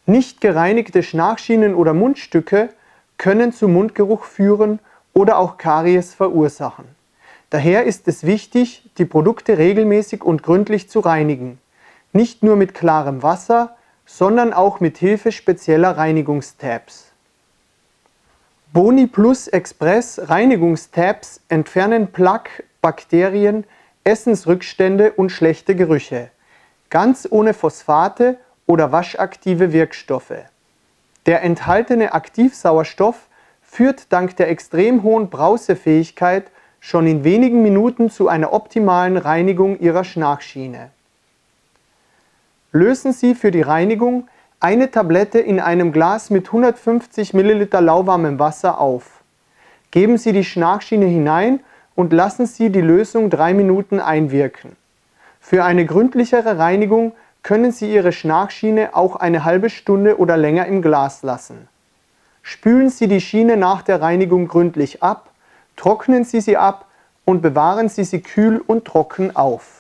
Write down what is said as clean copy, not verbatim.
Nicht gereinigte Schnarchschienen oder Mundstücke können zu Mundgeruch führen oder auch Karies verursachen. Daher ist es wichtig, die Produkte regelmäßig und gründlich zu reinigen. Nicht nur mit klarem Wasser, sondern auch mit Hilfe spezieller Reinigungstabs. Boni Plus Express Reinigungstabs entfernen Plaque, Bakterien, Essensrückstände und schlechte Gerüche. Ganz ohne Phosphate oder waschaktive Wirkstoffe. Der enthaltene Aktivsauerstoff führt dank der extrem hohen Brausefähigkeit schon in wenigen Minuten zu einer optimalen Reinigung Ihrer Schnarchschiene. Lösen Sie für die Reinigung eine Tablette in einem Glas mit 150 ml lauwarmem Wasser auf. Geben Sie die Schnarchschiene hinein und lassen Sie die Lösung 3 Minuten einwirken. Für eine gründlichere Reinigung können Sie Ihre Schnarchschiene auch eine halbe Stunde oder länger im Glas lassen. Spülen Sie die Schiene nach der Reinigung gründlich ab, trocknen Sie sie ab und bewahren Sie sie kühl und trocken auf.